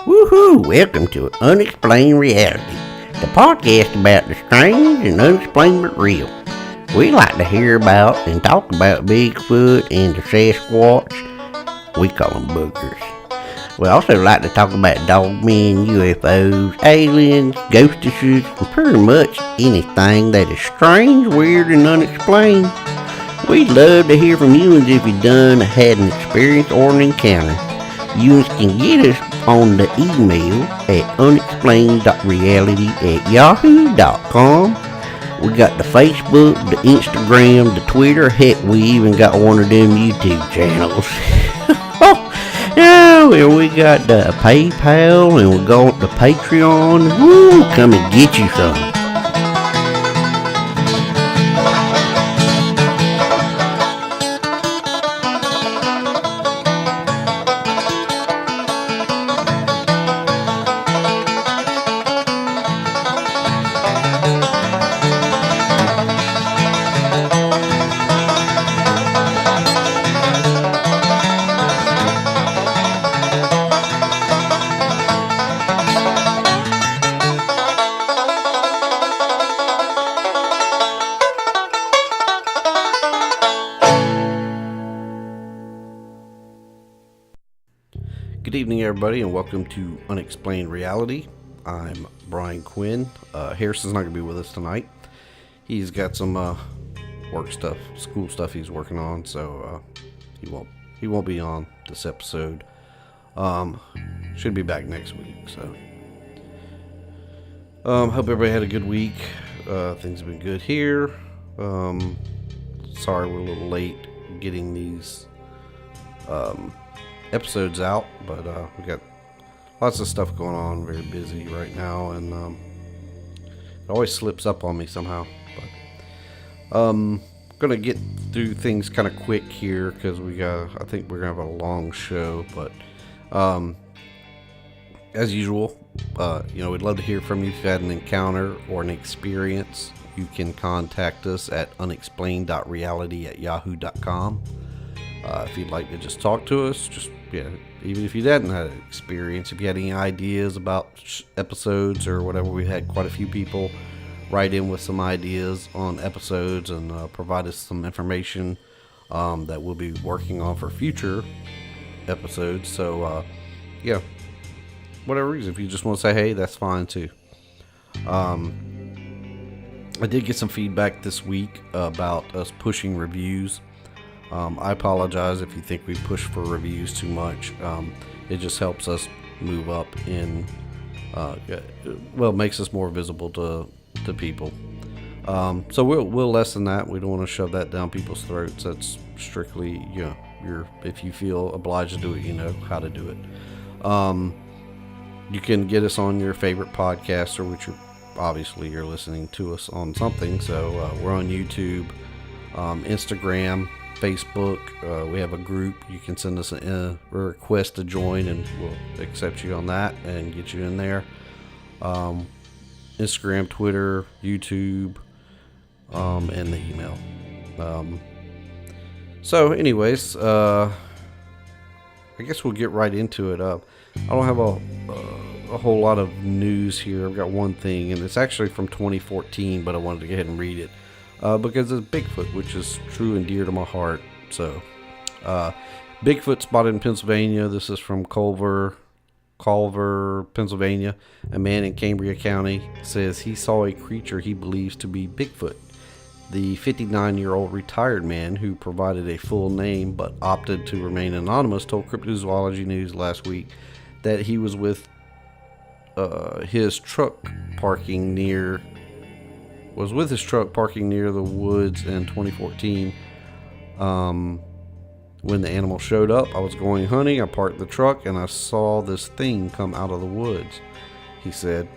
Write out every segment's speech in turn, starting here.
Woohoo! Welcome to Unexplained Reality, the podcast about the strange and unexplained but real. We like to hear about and talk about Bigfoot and the Sasquatch. We call them boogers. We also like to talk about dogmen, UFOs, aliens, ghostesses, and pretty much anything that is strange, weird, and unexplained. We'd love to hear from you if you've had an experience or an encounter. You can get us on the email at unexplained.reality@yahoo.com. We got the Facebook, the Instagram, the Twitter. Heck, we even got one of them YouTube channels. Yeah, and we got the PayPal, and we got the Patreon. Woo, come and get you some. Good evening, everybody, and welcome to Unexplained Reality. I'm Brian Quinn. Harrison's not going to be with us tonight. He's got some work stuff, school stuff he's working on, so he won't be on this episode. Should be back next week. So, hope everybody had a good week. Things have been good here. Sorry we're a little late getting these episodes out, but we got lots of stuff going on. Very busy right now, and it always slips up on me somehow. But gonna get through things kind of quick here because I think we're gonna have a long show. But as usual, we'd love to hear from you if you had an encounter or an experience. You can contact us at unexplained.reality@yahoo.com. If you'd like to just talk to us, even if you hadn't had an experience, if you had any ideas about episodes or whatever, we had quite a few people write in with some ideas on episodes and provide us some information that we'll be working on for future episodes. So, whatever reason, if you just want to say hey, that's fine too. I did get some feedback this week about us pushing reviews. I apologize if you think we push for reviews too much. It just helps us move up in, makes us more visible to people. So we'll lessen that. We don't want to shove that down people's throats. That's strictly, if you feel obliged to do it, you know how to do it. You can get us on your favorite podcaster, which you're listening to us on something. So we're on YouTube, Instagram, Facebook. We have a group. You can send us a request to join, and we'll accept you on that and get you in there. Instagram, Twitter, YouTube, and the email. So anyways, I guess we'll get right into it. I don't have a whole lot of news here. I've got one thing, and it's actually from 2014, but I wanted to go ahead and read it. Because it's Bigfoot, which is true and dear to my heart. So, Bigfoot spotted in Pennsylvania. This is from Culver, Pennsylvania. A man in Cambria County says he saw a creature he believes to be Bigfoot. The 59-year-old retired man, who provided a full name but opted to remain anonymous, told Cryptozoology News last week that he was with his truck parking near the woods in 2014. When the animal showed up, I was going hunting. I parked the truck and I saw this thing come out of the woods, he said.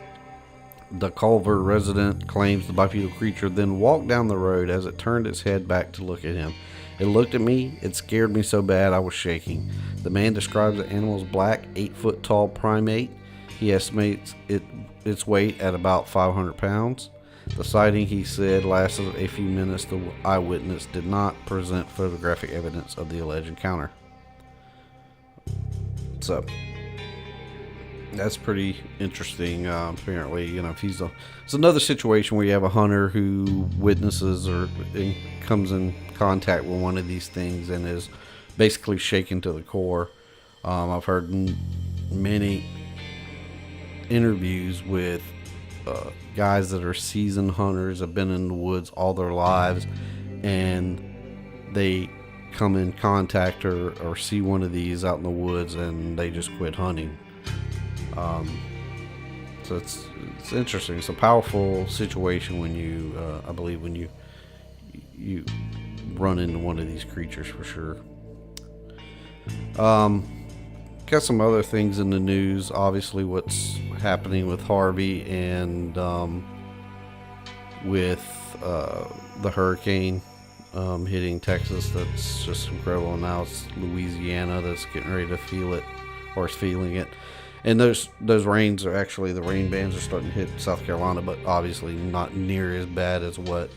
The Culver resident claims the bipedal creature then walked down the road as it turned its head back to look at him. It looked at me. It scared me so bad I was shaking. The man describes the animal as black, 8-foot tall primate. He estimates its weight at about 500 pounds. The sighting, he said, lasted a few minutes. The eyewitness did not present photographic evidence of the alleged encounter. So, That's pretty interesting. Apparently, if it's another situation where you have a hunter who witnesses or comes in contact with one of these things and is basically shaken to the core. I've heard many interviews with guys that are seasoned hunters, have been in the woods all their lives, and they come in contact or see one of these out in the woods and they just quit hunting. So it's interesting. It's a powerful situation when you, I believe, when you run into one of these creatures for sure. Got some other things in the news. Obviously, what's happening with Harvey and with the hurricane hitting Texas. That's just incredible. Now it's Louisiana that's getting ready to feel it, or is feeling it. And those rains are actually, the rain bands are starting to hit South Carolina, but obviously not near as bad as what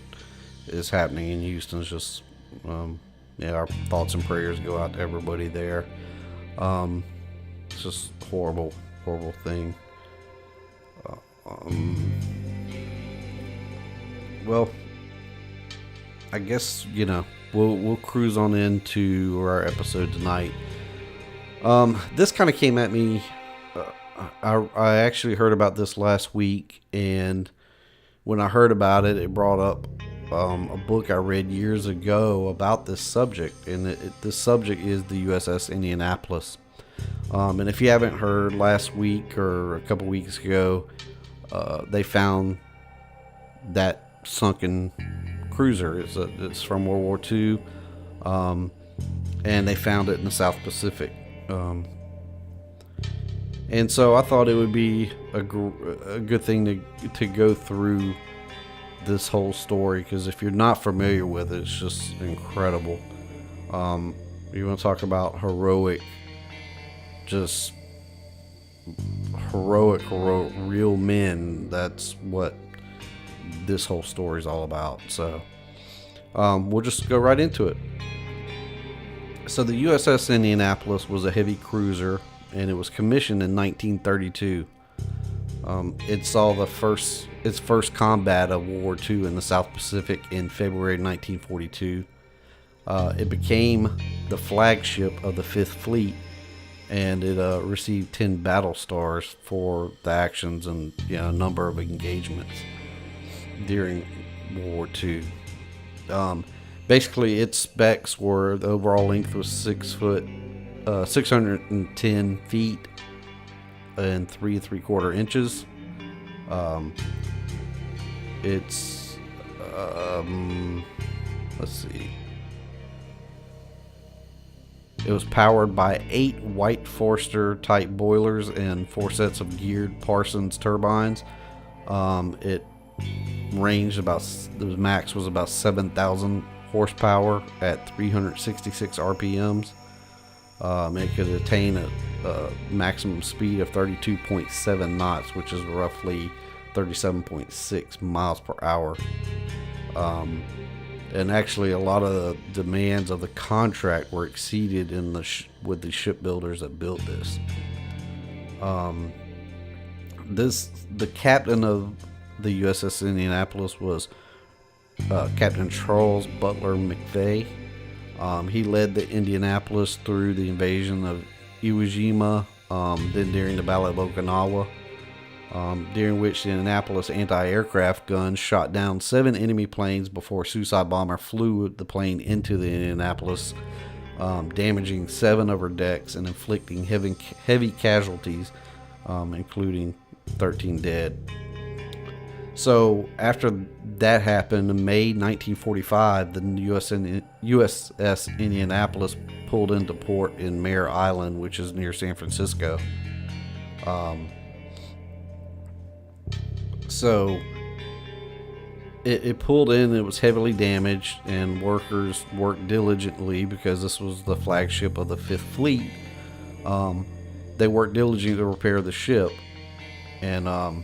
is happening in Houston. It's just, our thoughts and prayers go out to everybody there. It's just horrible thing. Well, I guess, we'll cruise on into our episode tonight. This kind of came at me. I actually heard about this last week, and when I heard about it, it brought up a book I read years ago about this subject, and this subject is the USS Indianapolis. And if you haven't heard, last week or a couple weeks ago, they found that sunken cruiser. It's from World War II, and they found it in the South Pacific. And so I thought it would be a good thing to go through this whole story, because if you're not familiar with it, it's just incredible. You want to talk about heroic, real men. That's what this whole story is all about. So we'll just go right into it. So the USS Indianapolis was a heavy cruiser, and it was commissioned in 1932. It saw its first combat of World War II in the South Pacific in February 1942. It became the flagship of the Fifth Fleet, and it received 10 battle stars for the actions and a number of engagements during World War II. Basically, its specs were the overall length was 610 feet and 3 3/4 inches. It's let's see. It was powered by 8 White Forster type boilers and 4 sets of geared Parsons turbines. It ranged the max was about 7,000 horsepower at 366 RPMs. It could attain a maximum speed of 32.7 knots, which is roughly 37.6 miles per hour. And actually, a lot of the demands of the contract were exceeded with the shipbuilders that built this. The captain of the USS Indianapolis was Captain Charles Butler McVeigh. He led the Indianapolis through the invasion of Iwo Jima, then during the Battle of Okinawa, during which the Indianapolis anti-aircraft guns shot down 7 enemy planes before a suicide bomber flew the plane into the Indianapolis, damaging 7 of her decks and inflicting heavy casualties, including 13 dead. So after that happened, in May 1945, the USS Indianapolis pulled into port in Mare Island, which is near San Francisco. So it pulled in. It was heavily damaged, and workers worked diligently because this was the flagship of the Fifth Fleet. They worked diligently to repair the ship, and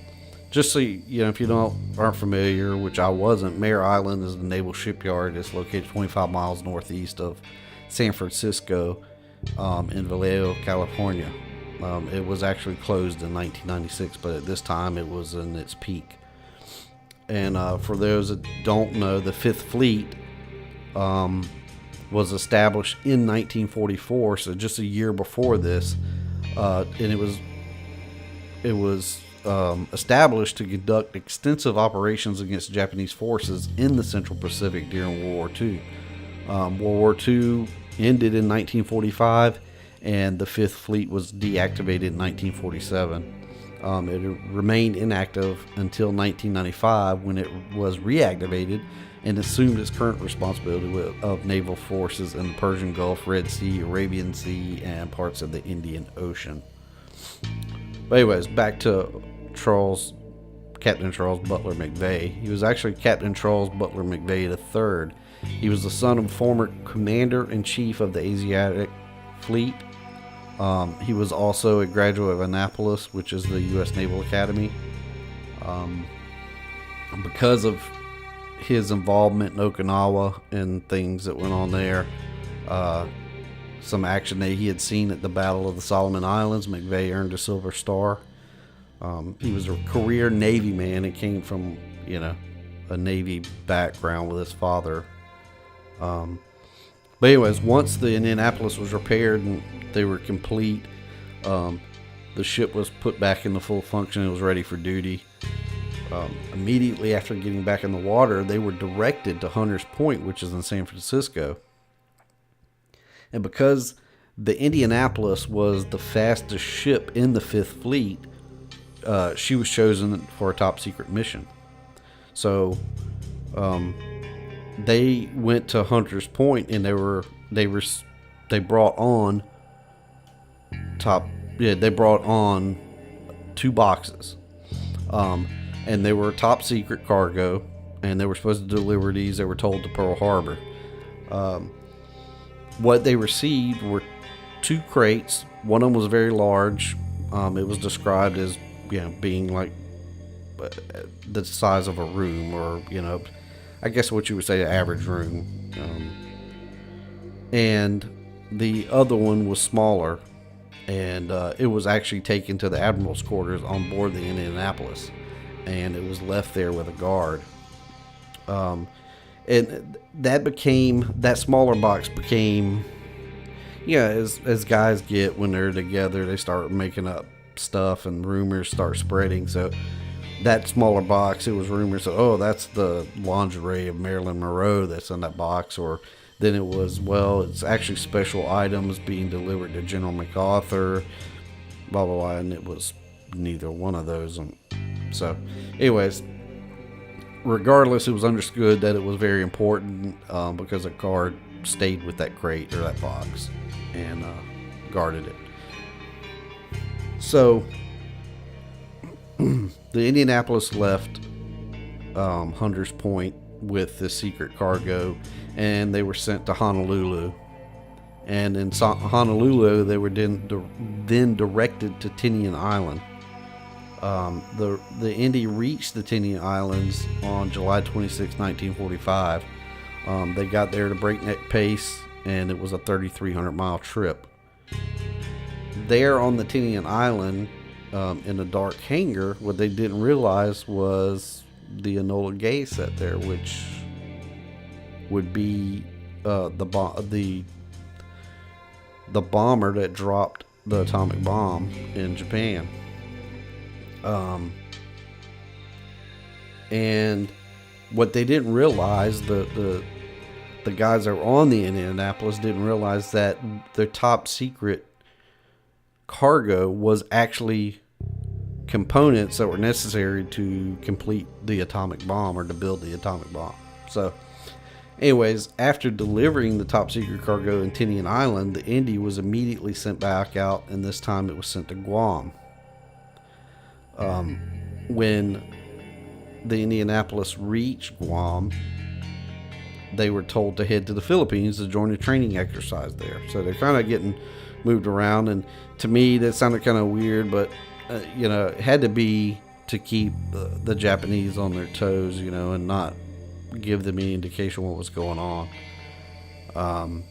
just so if you aren't familiar, which I wasn't, Mare Island is the naval shipyard. It's located 25 miles northeast of San Francisco, in Vallejo, California. It was actually closed in 1996, but at this time it was in its peak. And for those that don't know, the Fifth Fleet was established in 1944, so just a year before this, and it was established to conduct extensive operations against Japanese forces in the Central Pacific during World War II. World War II ended in 1945, and the Fifth Fleet was deactivated in 1947. It remained inactive until 1995, when it was reactivated and assumed its current responsibility of naval forces in the Persian Gulf, Red Sea, Arabian Sea, and parts of the Indian Ocean. But anyways, back to Captain Charles Butler McVeigh. He was actually Captain Charles Butler McVeigh III. He was the son of former Commander-in-Chief of the Asiatic Fleet. He was also a graduate of Annapolis, which is the U.S. Naval Academy. Because of his involvement in Okinawa and things that went on there, some action that he had seen at the Battle of the Solomon Islands, McVeigh earned a Silver Star. He was a career Navy man and came from, a Navy background with his father. But anyways, once the Indianapolis was repaired and they were complete, the ship was put back into full function. It was ready for duty. Immediately after getting back in the water, they were directed to Hunters Point, which is in San Francisco. And because the Indianapolis was the fastest ship in the Fifth Fleet, she was chosen for a top secret mission. So they went to Hunters Point, and they brought on two boxes. And they were top secret cargo, and they were supposed to deliver these. They were told to Pearl Harbor. What they received were two crates. One of them was very large. It was described as being like the size of a room, or I guess what you would say an average room. And the other one was smaller, and it was actually taken to the admiral's quarters on board the Indianapolis, and it was left there with a guard. And that smaller box became, as guys get when they're together, they start making up stuff and rumors start spreading. So that smaller box, it was rumors of, that's the lingerie of Marilyn Monroe that's in that box. Or then it was, it's actually special items being delivered to General MacArthur, blah, blah, blah. And it was neither one of those. And so anyways, regardless, it was understood that it was very important, because a guard stayed with that crate or that box and guarded it. So the Indianapolis left Hunters Point with the secret cargo, and they were sent to Honolulu. And in Honolulu, they were then directed to Tinian Island. The Indy reached the Tinian Islands on July 26, 1945. They got there at a breakneck pace, and it was a 3,300-mile trip. There on the Tinian Island, in a dark hangar, what they didn't realize was the Enola Gay set there, which would be the bomber that dropped the atomic bomb in Japan. And what they didn't realize, the guys that were on the Indianapolis didn't realize that their top secret cargo was actually components that were necessary to complete the atomic bomb, or to build the atomic bomb. So anyways, after delivering the top secret cargo in Tinian Island, the Indy was immediately sent back out, and this time it was sent to Guam. When the Indianapolis reached Guam, they were told to head to the Philippines to join a training exercise there. So they're kind of getting moved around, and to me that sounded kind of weird, but it had to be to keep the Japanese on their toes, and not give them any indication what was going on.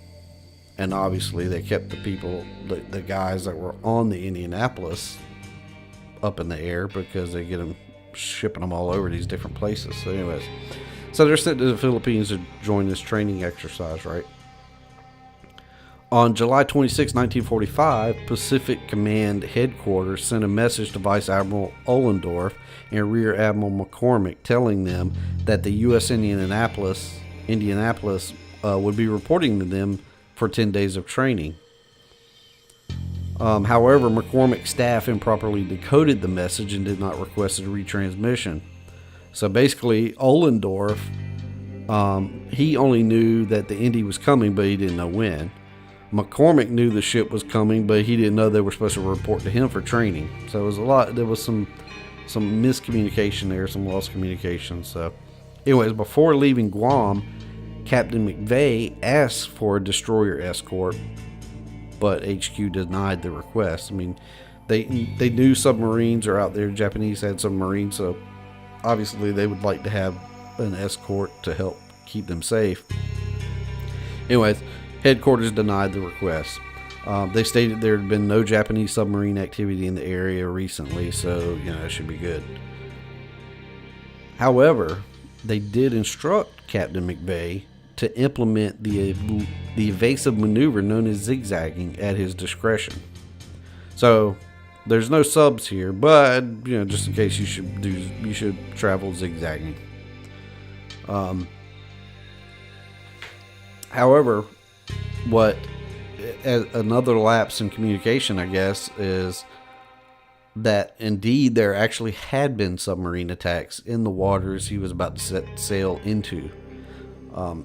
And obviously they kept the people, the guys that were on the Indianapolis up in the air because they get them shipping them all over these different places. So anyways, so they're sent to the Philippines to join this training exercise, right? On July 26, 1945, Pacific Command Headquarters sent a message to Vice Admiral Ohlendorf and Rear Admiral McCormick telling them that the USS Indianapolis would be reporting to them for 10 days of training. However, McCormick's staff improperly decoded the message and did not request a retransmission. So basically, Ohlendorf, he only knew that the Indy was coming, but he didn't know when. McCormick knew the ship was coming, but he didn't know they were supposed to report to him for training. So it was there was some miscommunication there, some lost communication. So anyways, before leaving Guam, Captain McVeigh asked for a destroyer escort, but HQ denied the request. I mean, they knew submarines are out there. The Japanese had submarines, so obviously they would like to have an escort to help keep them safe. Anyways, headquarters denied the request. They stated there had been no Japanese submarine activity in the area recently, so it should be good. However, they did instruct Captain McVeigh to implement the evasive maneuver known as zigzagging at his discretion. So there's no subs here, but just in case you should travel zigzagging. However, another lapse in communication, I guess, is that indeed there actually had been submarine attacks in the waters he was about to set sail into.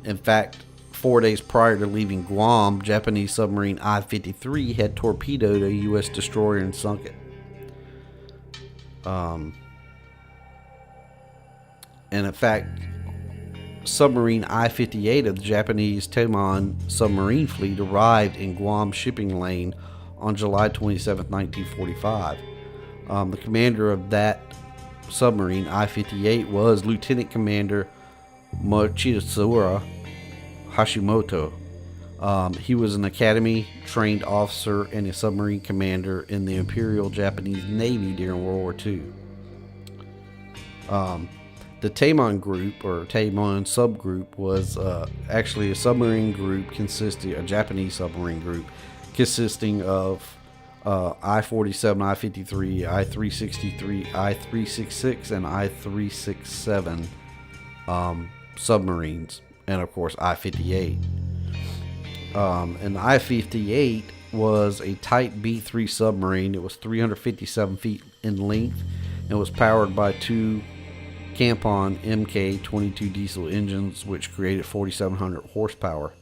In fact, 4 days prior to leaving Guam, Japanese submarine I-53 had torpedoed a U.S. destroyer and sunk it. And in fact, submarine I-58 of the Japanese Taimon submarine fleet arrived in Guam shipping lane on July 27, 1945. The commander of that submarine, I-58, was Lieutenant Commander Mochitsura Hashimoto. He was an academy-trained officer and a submarine commander in the Imperial Japanese Navy during World War II. The Taimon Group, or Taimon Subgroup, was actually a submarine group a Japanese submarine group consisting of I-47, I-53, I-363, I-366, and I-367 submarines, and of course I-58. And the I-58 was a Type B-3 submarine. It was 357 feet in length and was powered by two Campon Mk-22 diesel engines, which created 4,700 horsepower.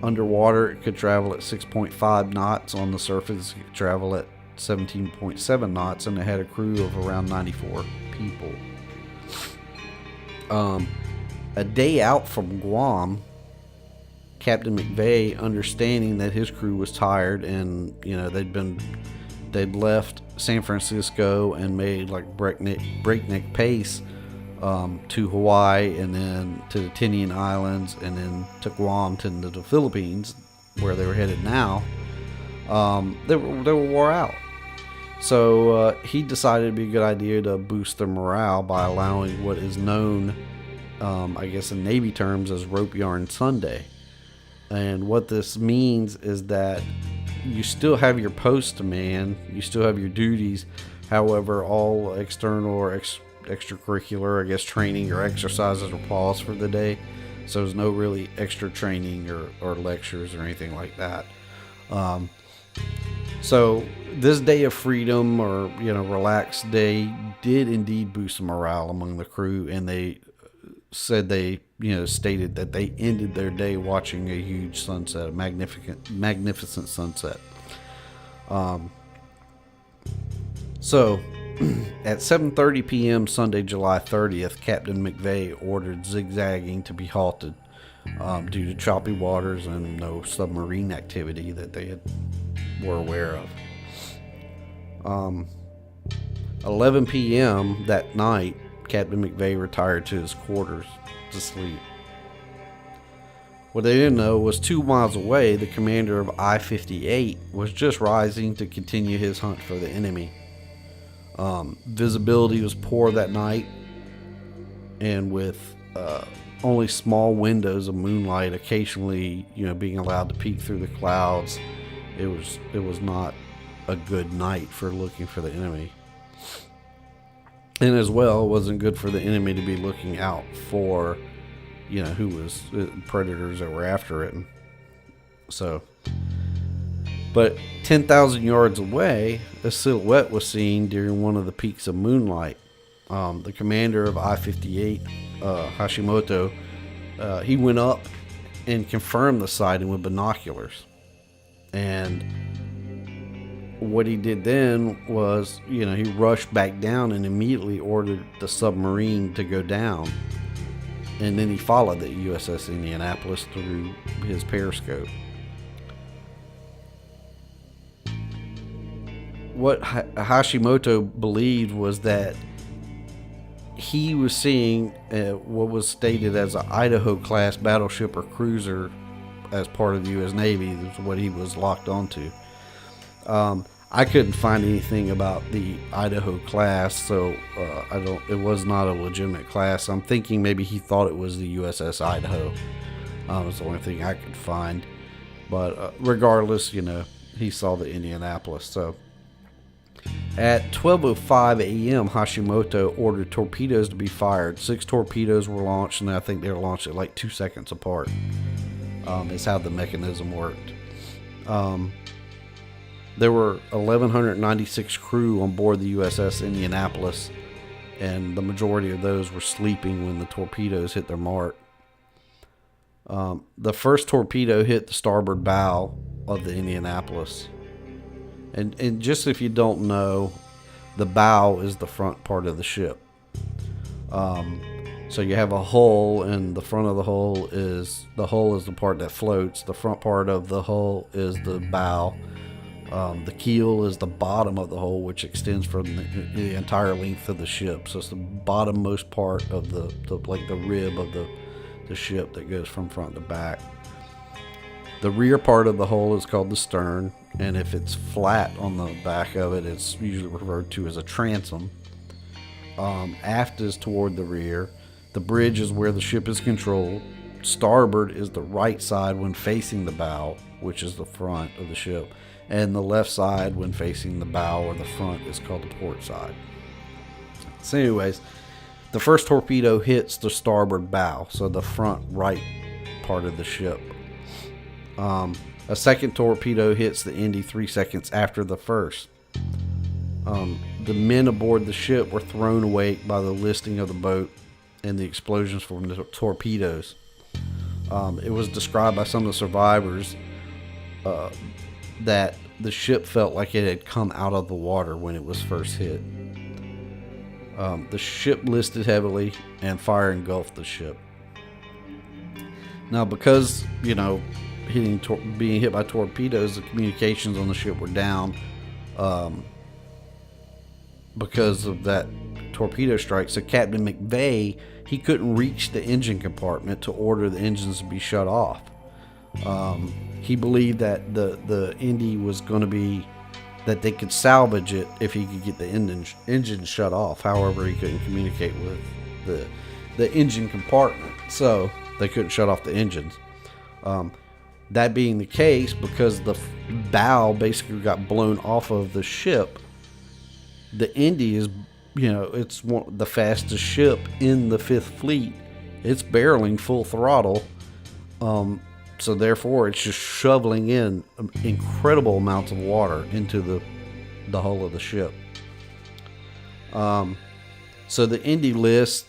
Underwater, it could travel at 6.5 knots. On the surface, it could travel at 17.7 knots, and it had a crew of around 94 people. A day out from Guam, Captain McVeigh, understanding that his crew was tired and they'd left San Francisco and made like breakneck pace to Hawaii and then to the Tinian Islands and then to Guam to the Philippines, where they were headed now. They were wore out. So he decided it'd be a good idea to boost their morale by allowing what is known, I guess in Navy terms, as Rope Yarn Sunday. And what this means is that you still have your post to man, you still have your duties. However, all external or extracurricular, I guess, training or exercises are paused for the day. So there's no really extra training or lectures or anything like that. So this day of freedom, or relaxed day, did indeed boost morale among the crew, and they said stated that they ended their day watching a huge sunset, a magnificent sunset. So at 7:30 p.m. Sunday, July 30th, Captain McVeigh ordered zigzagging to be halted due to choppy waters and no submarine activity that they were aware of. 11 p.m. that night, Captain McVeigh retired to his quarters to sleep. What they didn't know was 2 miles away, the commander of I-58 was just rising to continue his hunt for the enemy. Visibility was poor that night, and with only small windows of moonlight occasionally, being allowed to peek through the clouds, it was not a good night for looking for the enemy. And as well, it wasn't good for the enemy to be looking out for, who was predators that were after it. So, but 10,000 yards away, a silhouette was seen during one of the peaks of moonlight. The commander of I-58, Hashimoto, he went up and confirmed the sighting with binoculars. And what he did then was, he rushed back down and immediately ordered the submarine to go down. And then he followed the USS Indianapolis through his periscope. What Hashimoto believed was that he was seeing what was stated as an Idaho-class battleship or cruiser as part of the U.S. Navy. That's what he was locked onto. I couldn't find anything about the Idaho class, so it was not a legitimate class. I'm thinking maybe he thought it was the USS Idaho. It's the only thing I could find. But regardless, he saw the Indianapolis. So at 12:05 a.m., Hashimoto ordered torpedoes to be fired. 6 torpedoes were launched, and I think they were launched at like 2 seconds apart. Is how the mechanism worked. There were 1,196 crew on board the USS Indianapolis, and the majority of those were sleeping when the torpedoes hit their mark. The first torpedo hit the starboard bow of the Indianapolis. And just if you don't know, the bow is the front part of the ship. So you have a hull, and the front of the hull is the part that floats. The front part of the hull is the bow. The keel is the bottom of the hull, which extends from the entire length of the ship. So it's the bottommost part of the rib of the ship that goes from front to back. The rear part of the hull is called the stern, and if it's flat on the back of it, it's usually referred to as a transom. Aft is toward the rear. The bridge is where the ship is controlled. Starboard is the right side when facing the bow, which is the front of the ship. And the left side when facing the bow or the front is called the port side. So anyways, the first torpedo hits the starboard bow, so the front right part of the ship. A second torpedo hits the Indy 3 seconds after the first. The men aboard the ship were thrown awake by the listing of the boat and the explosions from the torpedoes. It was described by some of the survivors that the ship felt like it had come out of the water when it was first hit. The ship listed heavily, and fire engulfed the ship. Now, because, being hit by torpedoes, the communications on the ship were down because of that torpedo strike. So Captain McVeigh, he couldn't reach the engine compartment to order the engines to be shut off. He believed that the Indy was going to be, that they could salvage it if he could get the engine shut off. However, he couldn't communicate with the engine compartment, so they couldn't shut off the engines. That being the case, because the bow basically got blown off of the ship, the Indy is, it's the fastest ship in the 5th Fleet. It's barreling full throttle. So therefore, it's just shoveling in incredible amounts of water into the hull of the ship. So the Indy lists,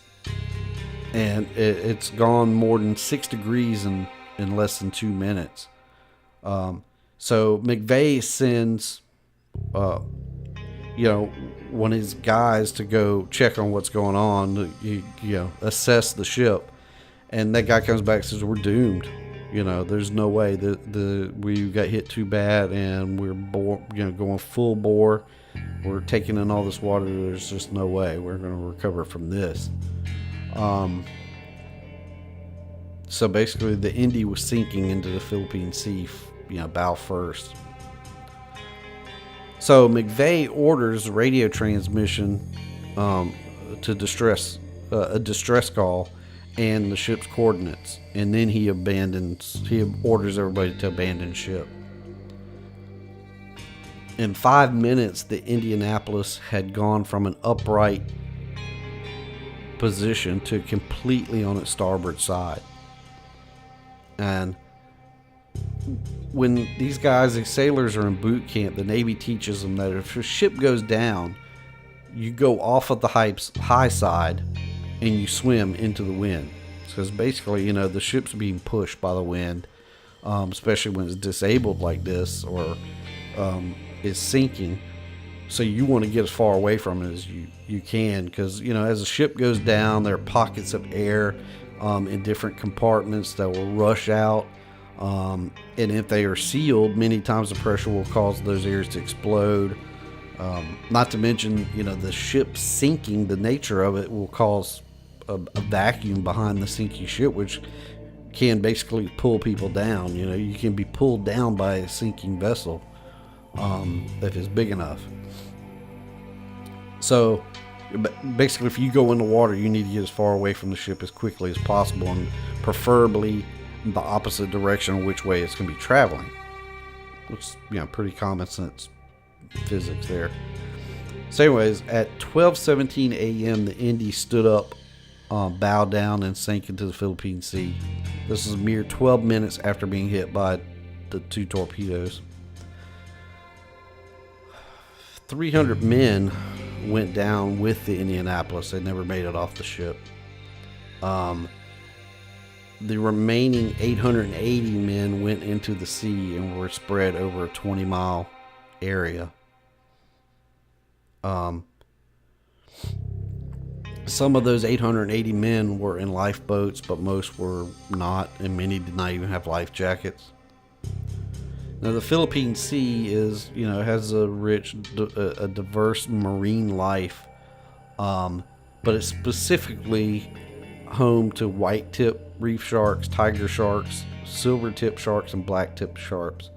and it's gone more than 6 degrees in less than 2 minutes. So McVeigh sends, one of his guys to go check on what's going on, assess the ship, and that guy comes back and says, "We're doomed. There's no way that we got hit too bad, and we're going full bore. We're taking in all this water. There's just no way we're going to recover from this." So basically, the Indy was sinking into the Philippine Sea, bow first. So McVeigh orders radio transmission to a distress call and the ship's coordinates, and then he orders everybody to abandon ship. In 5 minutes, the Indianapolis had gone from an upright position to completely on its starboard side. And when these sailors are in boot camp, the Navy teaches them that if a ship goes down, you go off of the high side and you swim into the wind. Because basically, the ship's being pushed by the wind, especially when it's disabled like this or is sinking. So you want to get as far away from it as you can, because as a ship goes down, there are pockets of air in different compartments that will rush out, and if they are sealed, many times the pressure will cause those areas to explode. Not to mention, the ship sinking, the nature of it will cause a vacuum behind the sinking ship, which can basically pull people down. You can be pulled down by a sinking vessel if it's big enough. So basically, if you go in the water, you need to get as far away from the ship as quickly as possible, and preferably the opposite direction of which way it's going to be traveling. Which is, pretty common sense physics there. So anyways, at 12:17 a.m., the Indy stood up, bowed down, and sank into the Philippine Sea. This is a mere 12 minutes after being hit by the 2 torpedoes. 300 men went down with the Indianapolis. They never made it off the ship. The remaining 880 men went into the sea and were spread over a 20-mile area. Some of those 880 men were in lifeboats, but most were not, and many did not even have life jackets. Now, the Philippine Sea has a rich, a diverse marine life, but it's specifically home to white-tip reef sharks, tiger sharks, silver-tip sharks, and black-tip sharks.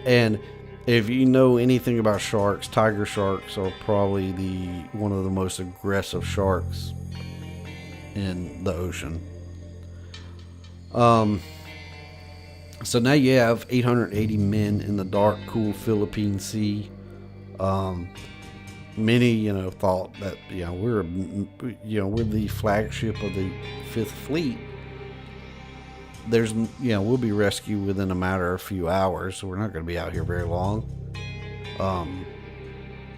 And if you know anything about sharks, tiger sharks are probably one of the most aggressive sharks in the ocean. So now you have 880 men in the dark, cool Philippine Sea. Many, thought that we're the flagship of the Fifth Fleet. We'll be rescued within a matter of a few hours, so we're not going to be out here very long.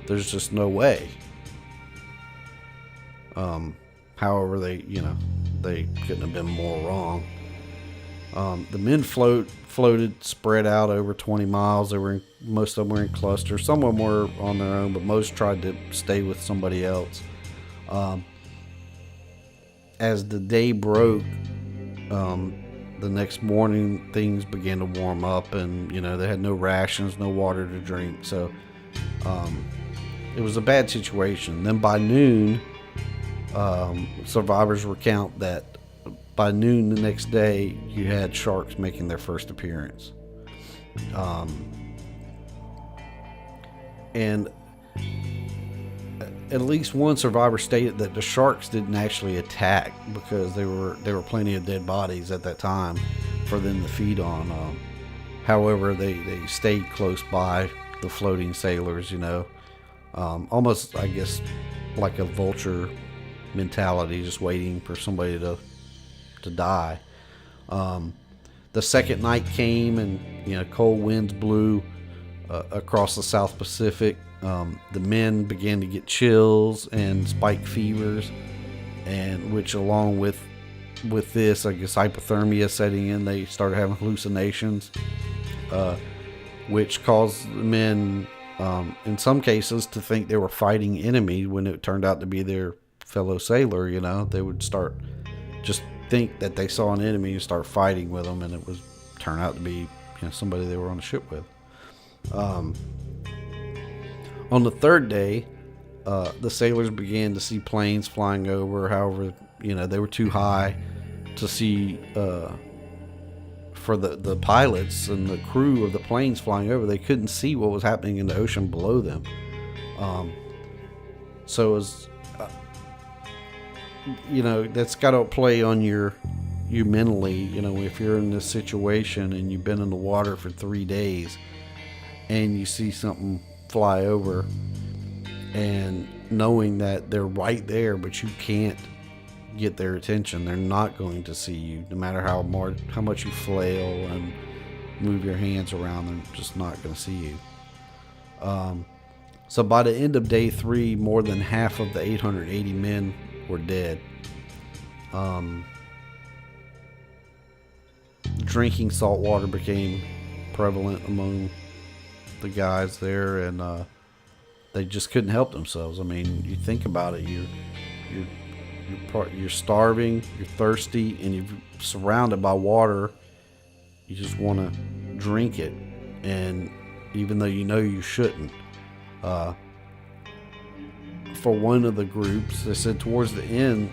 There's just no way. However, they couldn't have been more wrong. The men floated, spread out over 20 miles. Most of them were in clusters. Some of them were on their own, but most tried to stay with somebody else. As the day broke, the next morning things began to warm up, and they had no rations, no water to drink. So it was a bad situation. Then by noon, survivors recount that by noon the next day, you had sharks making their first appearance. And at least one survivor stated that the sharks didn't actually attack because there were plenty of dead bodies at that time for them to feed on. However, they stayed close by the floating sailors, almost, I guess, like a vulture mentality, just waiting for somebody to die. The second night came, and cold winds blew across the South Pacific. The men began to get chills and spike fevers, and which, along with this, I guess, hypothermia setting in, they started having hallucinations, which caused men, in some cases, to think they were fighting enemy when it turned out to be their fellow sailor. They would start just think that they saw an enemy and start fighting with them, and it was turn out to be somebody they were on the ship with. On the third day, the sailors began to see planes flying over. However, they were too high to see, for the pilots and the crew of the planes flying over, they couldn't see what was happening in the ocean below them. So it was, that's got to play on you mentally. If you're in this situation and you've been in the water for 3 days and you see something fly over, and knowing that they're right there, but you can't get their attention. They're not going to see you, no matter how much you flail and move your hands around. They're just not going to see you. So by the end of day 3, more than half of the 880 men were dead. Drinking salt water became prevalent among the guys there, and they just couldn't help themselves. I mean, you think about it, you're starving, you're thirsty, and you're surrounded by water. You just want to drink it, and even though you shouldn't. For one of the groups, they said towards the end,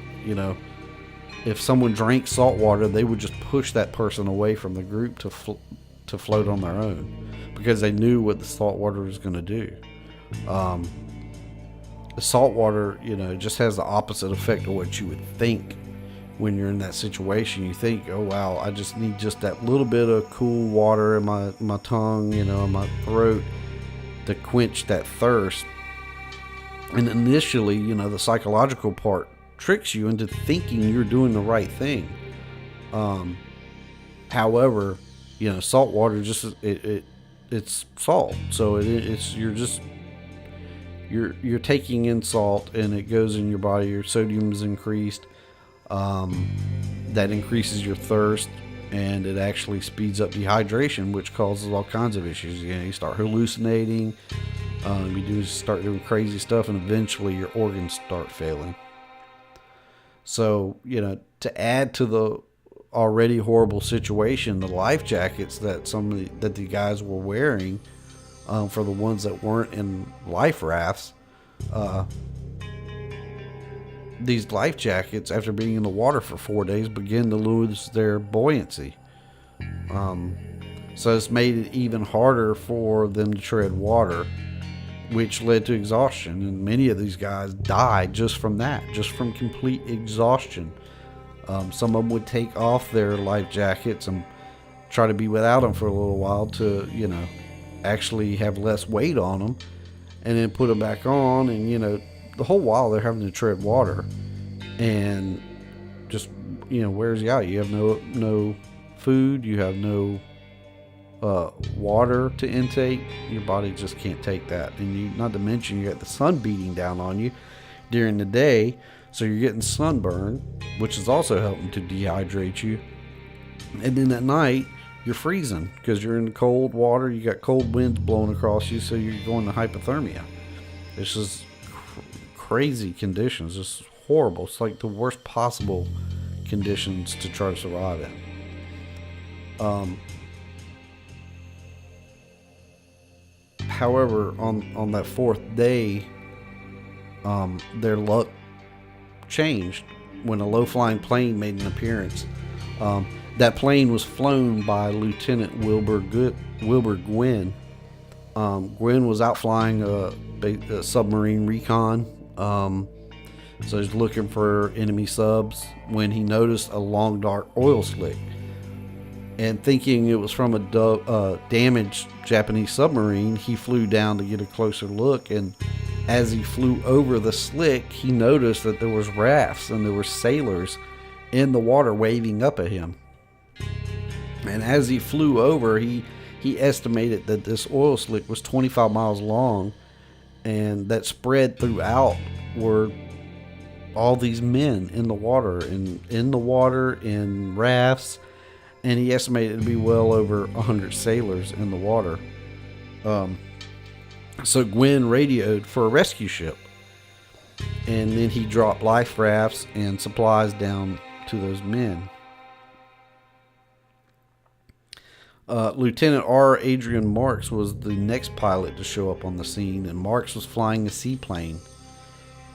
if someone drank salt water, they would just push that person away from the group to float on their own, because they knew what the salt water was going to do. The salt water, just has the opposite effect of what you would think when you're in that situation. You think, oh wow, I just need just that little bit of cool water in my tongue, in my throat, to quench that thirst. And initially, the psychological part tricks you into thinking you're doing the right thing. However, salt water it's salt, so you're taking in salt, and it goes in your body. Your sodium is increased. That increases your thirst, and it actually speeds up dehydration, which causes all kinds of issues. You start hallucinating. You start doing crazy stuff, and eventually your organs start failing. So, to add to the already horrible situation, the life jackets that the guys were wearing, for the ones that weren't in life rafts, these life jackets, after being in the water for 4 days, begin to lose their buoyancy. So it's made it even harder for them to tread water, which led to exhaustion. And many of these guys died just from that, just from complete exhaustion. Some of them would take off their life jackets and try to be without them for a little while to, actually have less weight on them, and then put them back on. And, the whole while they're having to tread water, and just, wears you out. You have no food, you have no water to intake. Your body just can't take that. And not to mention, you got the sun beating down on you during the day, so you're getting sunburn, which is also helping to dehydrate you. And then at night, you're freezing because you're in the cold water. You got cold winds blowing across you, so you're going to hypothermia. It's just crazy conditions. It's horrible. It's like the worst possible conditions to try to survive in. However, on that 4th day, their luck changed when a low-flying plane made an appearance. That plane was flown by Lieutenant Wilbur Gwynn. Gwynn was out flying a submarine recon, so he's looking for enemy subs when he noticed a long dark oil slick. And thinking it was from a damaged Japanese submarine, he flew down to get a closer look. And as he flew over the slick, he noticed that there was rafts and there were sailors in the water waving up at him. And as he flew over, he estimated that this oil slick was 25 miles long, and that spread throughout were all these men in the water, in rafts. And he estimated it to be well over 100 sailors in the water. So Gwynn radioed for a rescue ship, and then he dropped life rafts and supplies down to those men. Lieutenant R. Adrian Marks was the next pilot to show up on the scene, and Marks was flying a seaplane.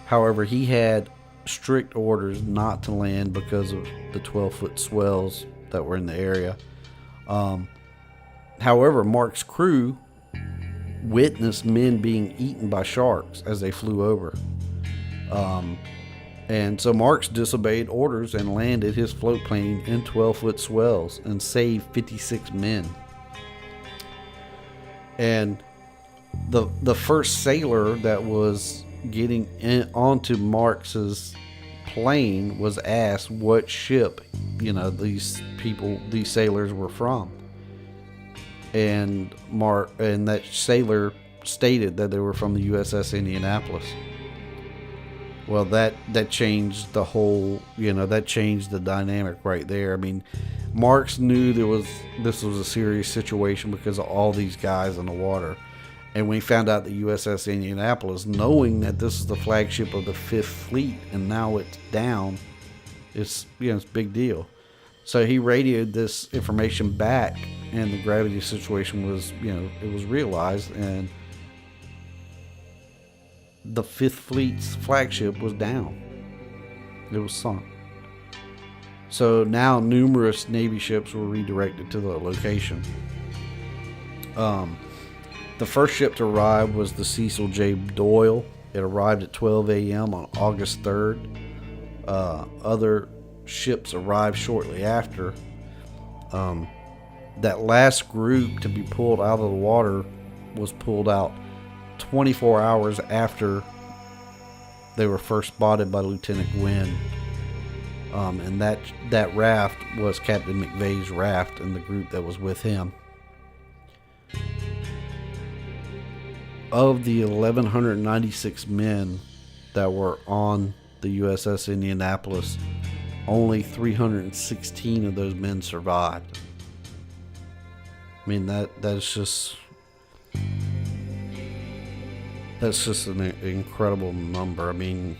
However, he had strict orders not to land because of the 12-foot swells that were in the area. However, Mark's crew witnessed men being eaten by sharks as they flew over. And so Marks disobeyed orders and landed his float plane in 12-foot swells and saved 56 men. And the first sailor that was getting onto Marks's plane was asked what ship, these sailors were from. And that sailor stated that they were from the USS Indianapolis. Well, that changed the whole, that changed the dynamic right there. I mean, Marks knew this was a serious situation because of all these guys in the water. And when he found out the USS Indianapolis, knowing that this is the flagship of the 5th Fleet and now it's down, it's a big deal. So he radioed this information back, and the gravity situation was, it was realized, and the 5th Fleet's flagship was down. It was sunk. So now numerous Navy ships were redirected to the location. The first ship to arrive was the Cecil J. Doyle. It arrived at 12 a.m. on August 3rd. Other ships arrived shortly after. That last group to be pulled out of the water was pulled out 24 hours after they were first spotted by Lieutenant Gwynn. And that raft was Captain McVeigh's raft and the group that was with him. Of the 1,196 men that were on the USS Indianapolis, only 316 of those men survived. I mean, that's just an incredible number. I mean,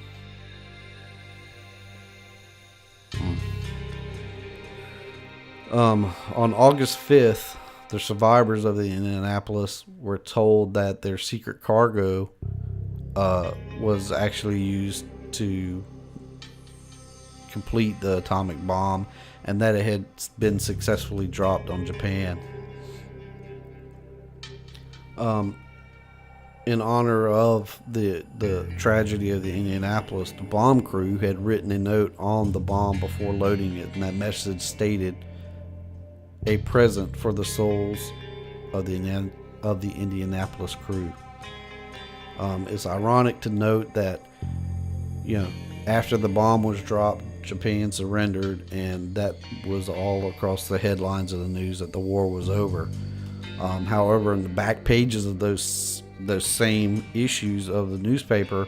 on August 5th, the survivors of the Indianapolis were told that their secret cargo was actually used to complete the atomic bomb, and that it had been successfully dropped on Japan. In honor of the tragedy of the Indianapolis, the bomb crew had written a note on the bomb before loading it, and that message stated, "A present for the souls of the Indianapolis crew." It's ironic to note that, after the bomb was dropped, Japan surrendered, and that was all across the headlines of the news that the war was over. However, in the back pages of those same issues of the newspaper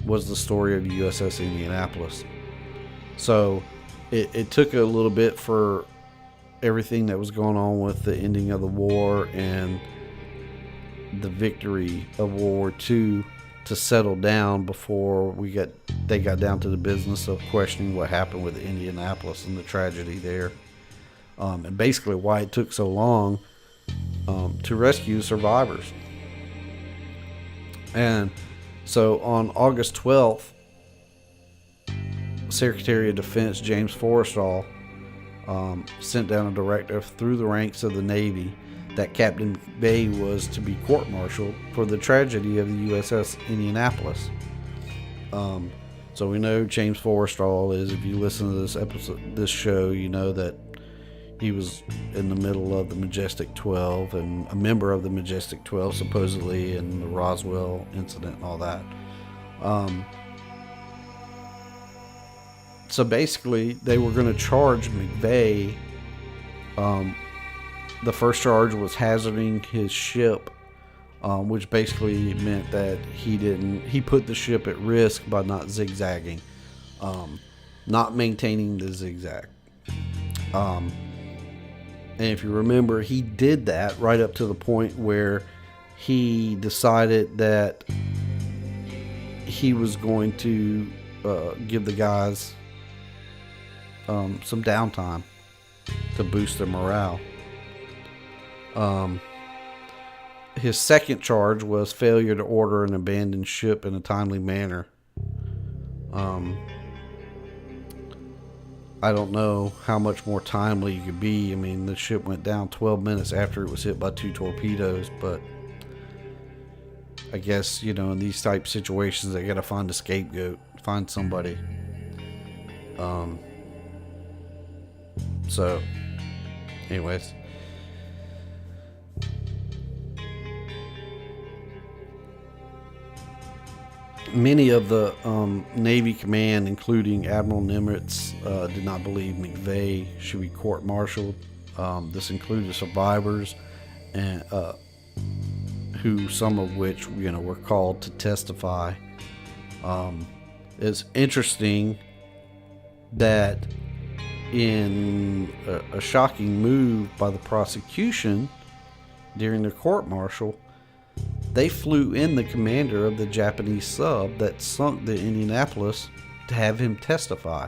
was the story of the USS Indianapolis. So it took a little bit for everything that was going on with the ending of the war and the victory of World War II to settle down before they got down to the business of questioning what happened with the Indianapolis and the tragedy there, and basically why it took so long to rescue survivors. And so on August 12th, Secretary of Defense James Forrestal sent down a directive through the ranks of the Navy that Captain McVeigh was to be court-martialed for the tragedy of the USS Indianapolis. So we know James Forrestal is, if you listen to this show, you know that he was in the middle of the Majestic 12 and a member of the Majestic 12 supposedly in the Roswell incident and all that. So basically they were going to charge McVeigh. The first charge was hazarding his ship, which basically meant that he put the ship at risk by not zigzagging, not maintaining the zigzag. And if you remember, he did that right up to the point where he decided that he was going to give the guys some downtime to boost their morale. His second charge was failure to order an abandoned ship in a timely manner. Um, I don't know how much more timely you could be. I mean, the ship went down 12 minutes after it was hit by 2 torpedoes, but I guess, in these type situations, they got to find a scapegoat, find somebody. So, anyways. Many of the Navy command, including Admiral Nimitz, did not believe McVeigh should be court-martialed. This included survivors, and who some of which were called to testify. It's interesting that in a shocking move by the prosecution during the court-martial, they flew in the commander of the Japanese sub that sunk the Indianapolis to have him testify.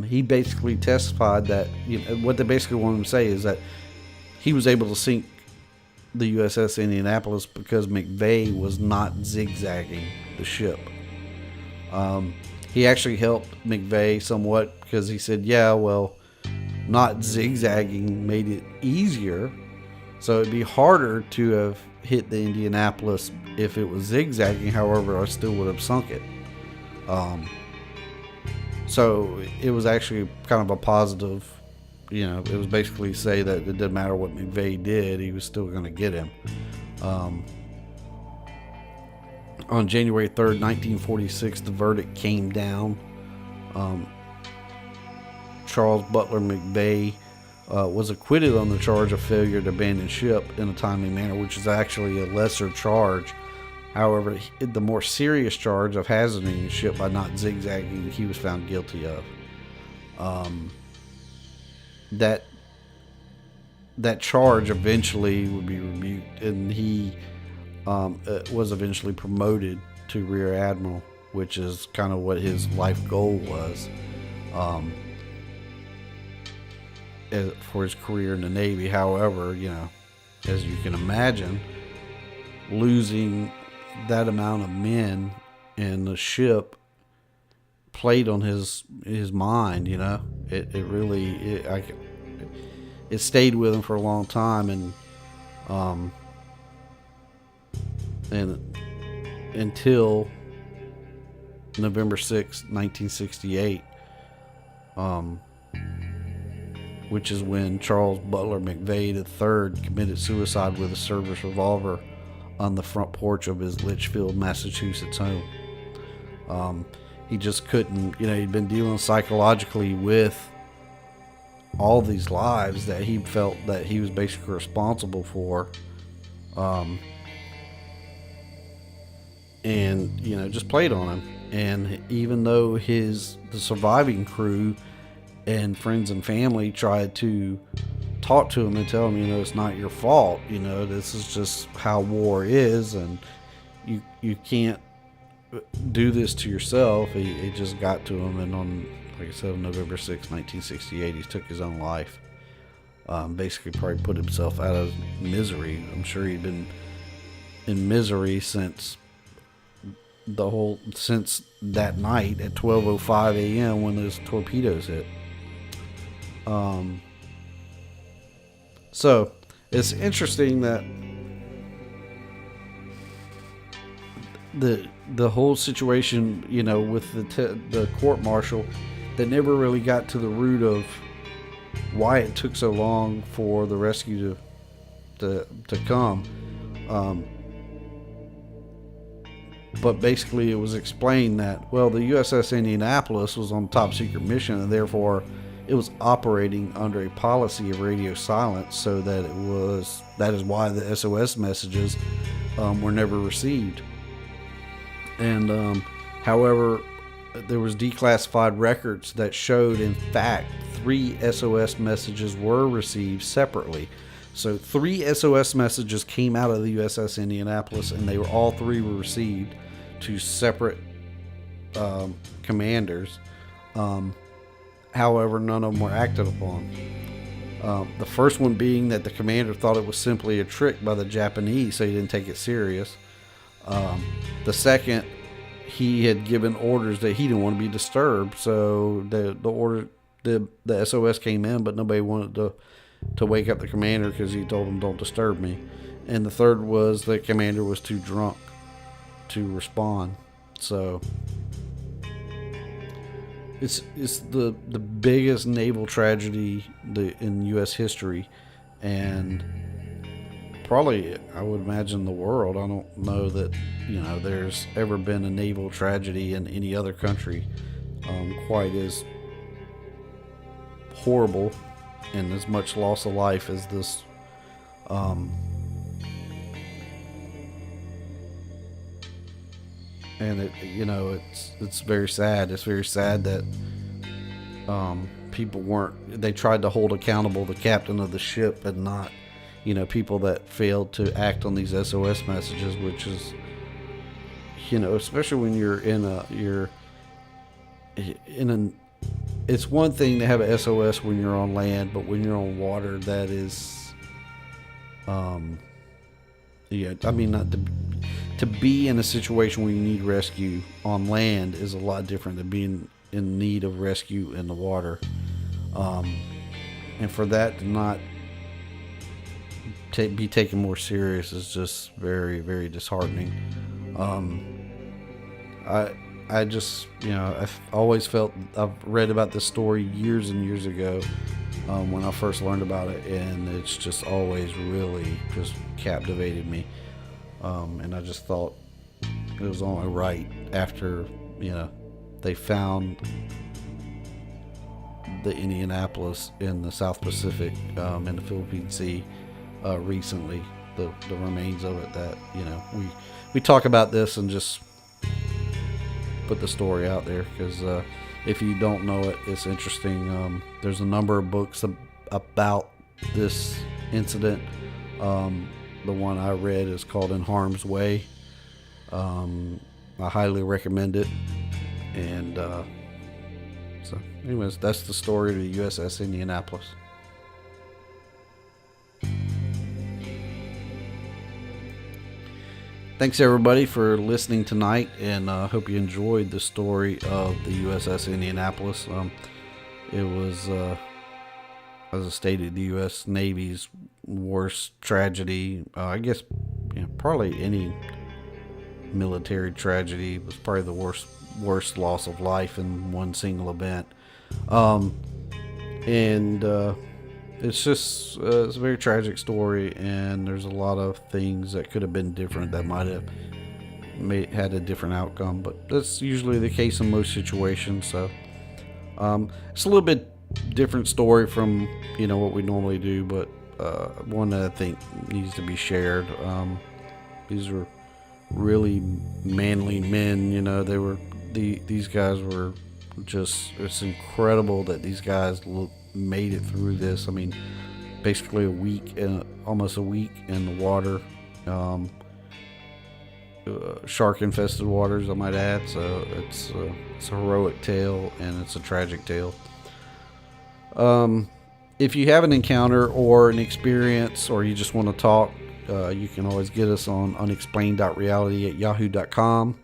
He basically testified that what they basically wanted him to say is that he was able to sink the USS Indianapolis because McVeigh was not zigzagging the ship. He actually helped McVeigh somewhat because he said, not zigzagging made it easier. So it'd be harder to have hit the Indianapolis if it was zigzagging. However, I still would have sunk it. So it was actually kind of a positive. It was basically say that it didn't matter what McVeigh did, he was still going to get him. On January 3rd, 1946, the verdict came down. Charles Butler McVeigh was acquitted on the charge of failure to abandon ship in a timely manner, which is actually a lesser charge. However, the more serious charge of hazarding the ship by not zigzagging, he was found guilty of. That charge eventually would be rebuked, and he was eventually promoted to Rear Admiral, which is kind of what his life goal was. For his career in the Navy. However, as you can imagine, losing that amount of men and the ship played on his mind. It really stayed with him for a long time, and until November 6, 1968. Which is when Charles Butler McVeigh III committed suicide with a service revolver on the front porch of his Litchfield, Massachusetts home. He just couldn't, he'd been dealing psychologically with all these lives that he felt that he was basically responsible for. And, just played on him. And even though the surviving crew and friends and family tried to talk to him and tell him, it's not your fault, this is just how war is, and you can't do this to yourself. It just got to him, and like I said, on November 6, 1968, he took his own life. Basically probably put himself out of misery. I'm sure he'd been in misery since that night at 12:05 a.m. when those torpedoes hit. So it's interesting that the whole situation, with the court martial, they never really got to the root of why it took so long for the rescue to come. But basically it was explained that, the USS Indianapolis was on top secret mission, and therefore it was operating under a policy of radio silence, so that is why the SOS messages were never received. And however, there was declassified records that showed, in fact, 3 SOS messages were received separately. So 3 SOS messages came out of the USS Indianapolis, and all 3 were received to separate commanders. However, none of them were acted upon. The first one being that the commander thought it was simply a trick by the Japanese, so he didn't take it serious. The second, he had given orders that he didn't want to be disturbed. So the SOS came in, but nobody wanted to wake up the commander because he told them, "Don't disturb me." And the third was the commander was too drunk to respond. So it's the biggest naval tragedy in U.S. history, and probably, I would imagine, the world. I don't know that there's ever been a naval tragedy in any other country quite as horrible and as much loss of life as this. And it's very sad. It's very sad that people they tried to hold accountable the captain of the ship and not people that failed to act on these SOS messages, which is especially when it's one thing to have a SOS when you're on land, but when you're on water, that is not to be in a situation where you need rescue on land is a lot different than being in need of rescue in the water. And for that to not be taken more serious is just very, very disheartening. I just, I've always felt, I've read about this story years and years ago when I first learned about it, and it's just always really just captivated me. And I just thought it was only right after, they found the Indianapolis in the South Pacific in the Philippine Sea recently, the remains of it, that we talk about this and just put the story out there, because if you don't know it, it's interesting. There's a number of books about this incident. The one I read is called In Harm's Way. I highly recommend it. And so anyways, that's the story of the USS Indianapolis. Thanks everybody for listening tonight, and I hope you enjoyed the story of the USS Indianapolis. It was, as I stated, the U.S. Navy's worst tragedy. I guess probably any military tragedy was probably the worst loss of life in one single event. It's just it's a very tragic story, and there's a lot of things that could have been different that might have had a different outcome, but that's usually the case in most situations. So it's a little bit different story from what we normally do, but one that I think needs to be shared. These were really manly men. These guys were just, it's incredible that these guys made it through this. I mean, basically almost a week in the water, shark infested waters, I might add. So it's a heroic tale, and it's a tragic tale. If you have an encounter or an experience, or you just want to talk, you can always get us on unexplained.reality@yahoo.com.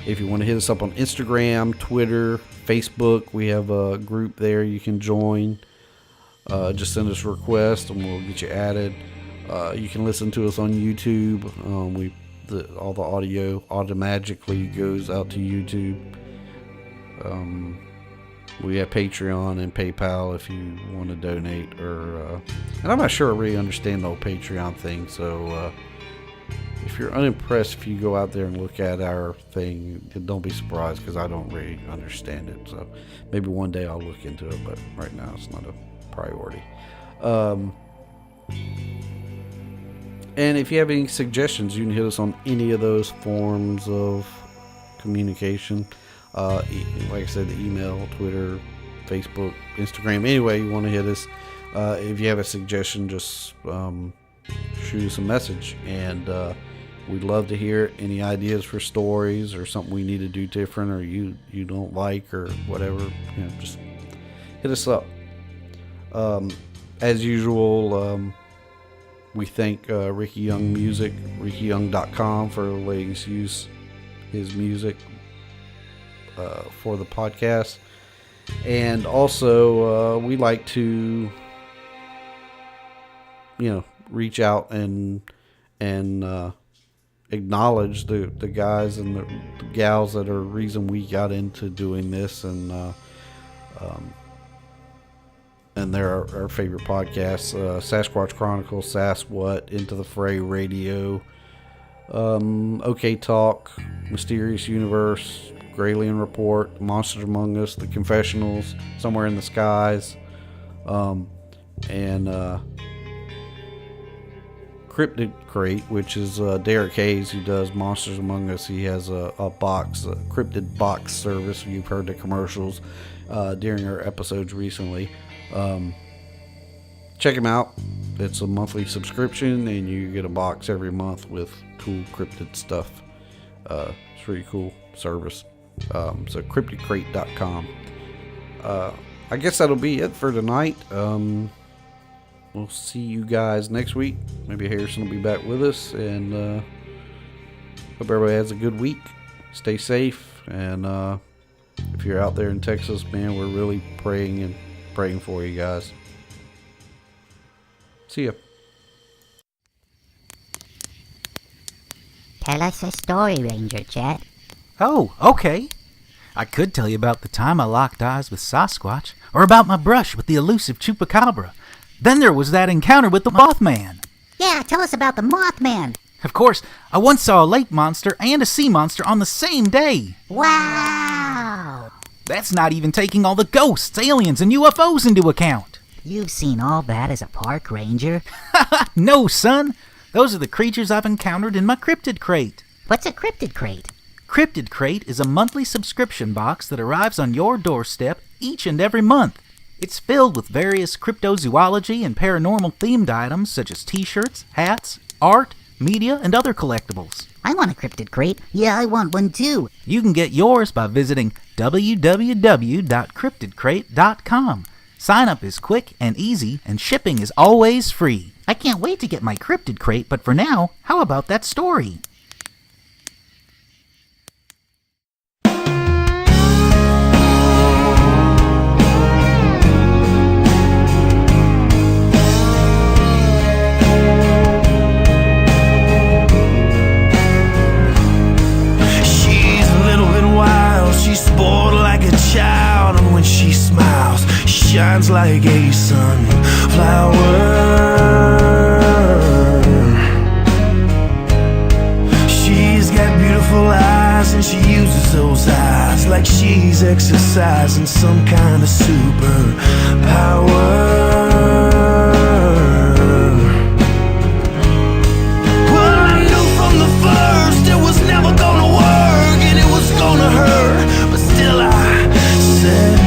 If you want to hit us up on Instagram, Twitter, Facebook, we have a group there you can join. Just send us a request and we'll get you added. You can listen to us on YouTube. All the audio automatically goes out to YouTube. We have Patreon and PayPal if you want to donate, and I'm not sure I really understand the whole Patreon thing, so if you're unimpressed, if you go out there and look at our thing, don't be surprised, because I don't really understand it. So maybe one day I'll look into it, but right now it's not a priority. And if you have any suggestions, you can hit us on any of those forms of communication. Like I said, the email, Twitter, Facebook, Instagram, any way you want to hit us. If you have a suggestion, just shoot us a message, and we'd love to hear any ideas for stories or something we need to do different, or you don't like, or whatever. Just hit us up. As usual, we thank Ricky Young Music, RickyYoung.com, for letting us use his music for the podcast. And also, we like to, reach out and acknowledge the guys and the gals that are the reason we got into doing this, and they're our favorite podcasts: Sasquatch Chronicles, Sass What, Into the Fray Radio, OK Talk, Mysterious Universe, Graylian Report, Monsters Among Us, The Confessionals, Somewhere in the Skies, and Cryptid Crate, which is Derek Hayes, who does Monsters Among Us. He has a Cryptid box service. You've heard the commercials during our episodes recently. Check him out. It's a monthly subscription, and you get a box every month with cool cryptid stuff. It's really cool service. So cryptidcrate.com. I guess that'll be it for tonight. We'll see you guys next week. Maybe Harrison will be back with us, and hope everybody has a good week. Stay safe, and if you're out there in Texas, man, we're really praying for you guys. See ya. Tell us a story, Ranger Chet. Oh, okay. I could tell you about the time I locked eyes with Sasquatch, or about my brush with the elusive Chupacabra. Then there was that encounter with the Mothman. Yeah, tell us about the Mothman. Of course, I once saw a lake monster and a sea monster on the same day. Wow! That's not even taking all the ghosts, aliens, and UFOs into account. You've seen all that as a park ranger? No, son. Those are the creatures I've encountered in my Cryptid Crate. What's a Cryptid Crate? Cryptid Crate is a monthly subscription box that arrives on your doorstep each and every month. It's filled with various cryptozoology and paranormal themed items such as t-shirts, hats, art, media, and other collectibles. I want a Cryptid Crate. Yeah, I want one too. You can get yours by visiting www.cryptidcrate.com. Sign up is quick and easy, and shipping is always free. I can't wait to get my Cryptid Crate, but for now, how about that story? Child, and when she smiles, she shines like a sunflower. She's got beautiful eyes, and she uses those eyes like she's exercising some kind of superpower. Well, I knew from the first it was never gonna work, and it was gonna hurt, but still I said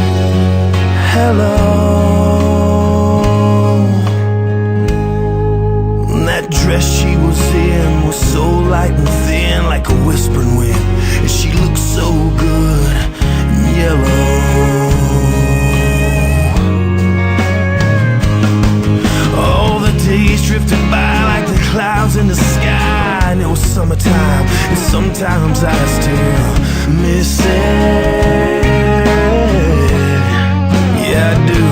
hello. And that dress she was in was so light and thin, like a whispering wind, and she looked so good in yellow. Oh, the days drifted by like the clouds in the sky, and it was summertime, and sometimes I still miss it. Yeah, I do.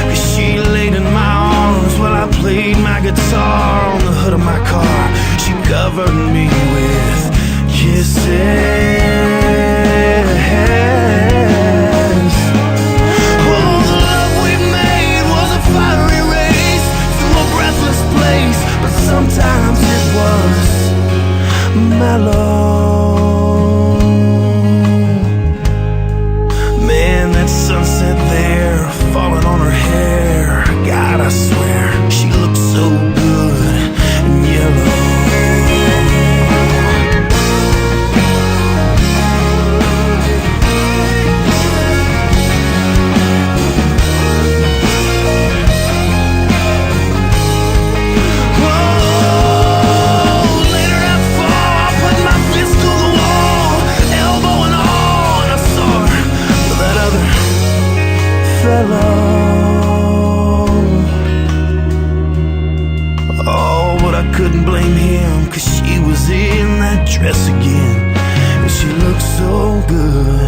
'Cause she laid in my arms while I played my guitar on the hood of my car. She covered me with kisses. Oh, the love we made was a fiery race through a breathless place, but sometimes it was mellow. Man, that sunset there, falling on her hair, God, I swear, she looks so good in yellow. Oh, but I couldn't blame him, 'cause she was in that dress again, so good.